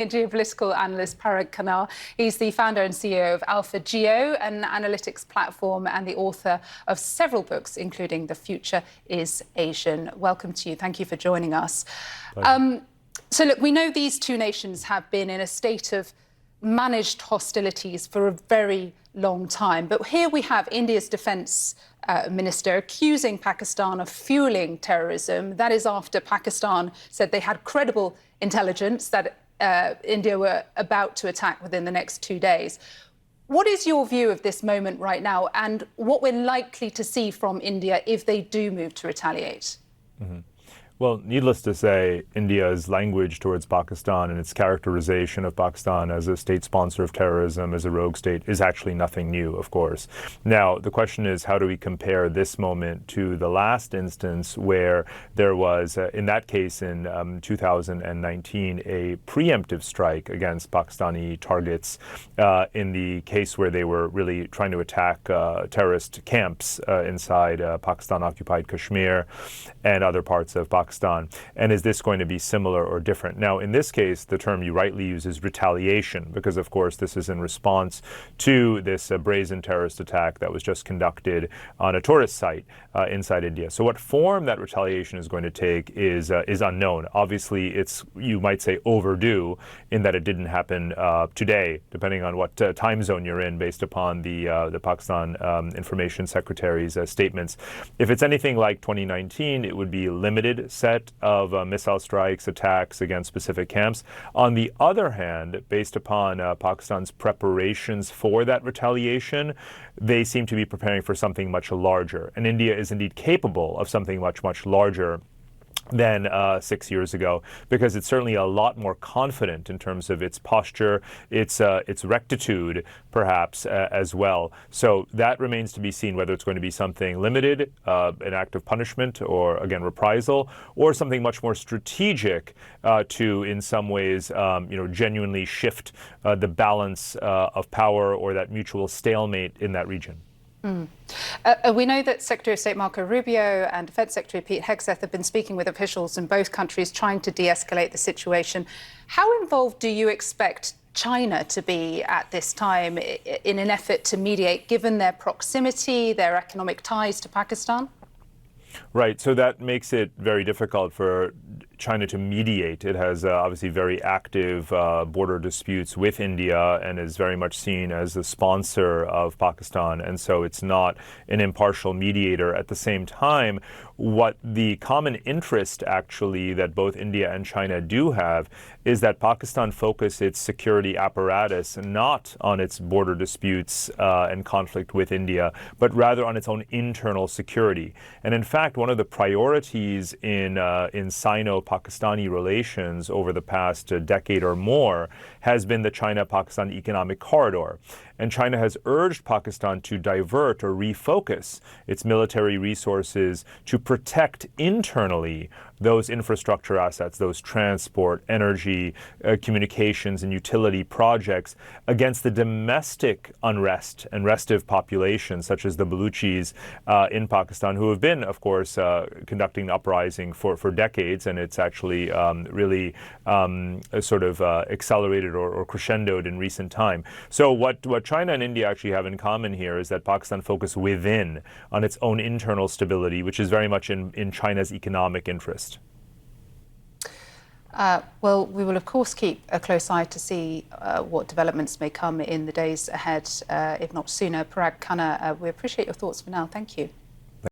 geopolitical analyst Parag Khanna. He's the founder and CEO of Alpha Geo, an analytics platform, and the author of several books, including The Future is Asian. Welcome to you. Thank you for joining us. So look, we know these two nations have been in a state of managed hostilities for a very long time. But here we have India's defense minister accusing Pakistan of fueling terrorism. That is after Pakistan said they had credible intelligence that India were about to attack within the next 2 days. What is your view of this moment right now and what we're likely to see from India if they do move to retaliate? Well, needless to say, India's language towards Pakistan and its characterization of Pakistan as a state sponsor of terrorism, as a rogue state, is actually nothing new, of course. Now, the question is, how do we compare this moment to the last instance where there was, in that case in 2019, a preemptive strike against Pakistani targets in the case where they were really trying to attack terrorist camps inside Pakistan-occupied Kashmir and other parts of Pakistan. And is this going to be similar or different? Now, in this case, the term you rightly use is retaliation, because, of course, this is in response to this brazen terrorist attack that was just conducted on a tourist site inside India. So what form that retaliation is going to take is unknown. Obviously, it's, you might say, overdue in that it didn't happen today, depending on what time zone you're in, based upon the Pakistan Information Secretary's statements. If it's anything like 2019, it would be limited set of missile strikes, attacks against specific camps. On the other hand, based upon Pakistan's preparations for that retaliation, they seem to be preparing for something much larger. And India is indeed capable of something much, much larger than 6 years ago, because it's certainly a lot more confident in terms of its posture, its rectitude, perhaps, as well. So that remains to be seen, whether it's going to be something limited, an act of punishment, or, again, reprisal, or something much more strategic to, in some ways, genuinely shift the balance of power or that mutual stalemate in that region. We know that Secretary of State Marco Rubio and Defense Secretary Pete Hegseth have been speaking with officials in both countries trying to de-escalate the situation. How involved do you expect China to be at this time in an effort to mediate, given their proximity, their economic ties to Pakistan? Right. So that makes it very difficult for China to mediate. It has obviously very active border disputes with India and is very much seen as a sponsor of Pakistan. And so it's not an impartial mediator. At the same time, what the common interest actually that both India and China do have is that Pakistan focus its security apparatus not on its border disputes and conflict with India, but rather on its own internal security. And in fact, one of the priorities in Sino-Pakistani relations over the past decade or more has been the China-Pakistan Economic Corridor. And China has urged Pakistan to divert or refocus its military resources to protect internally those infrastructure assets, those transport, energy, communications, and utility projects against the domestic unrest and restive populations, such as the Baluchis in Pakistan, who have been, of course, conducting an uprising for decades, and it's actually really sort of accelerated or crescendoed in recent time. So what China and India actually have in common here is that Pakistan focus within on its own internal stability, which is very much in China's economic interest. Well, we will, of course, keep a close eye to see what developments may come in the days ahead, if not sooner. Parag Khanna, we appreciate your thoughts for now. Thank you.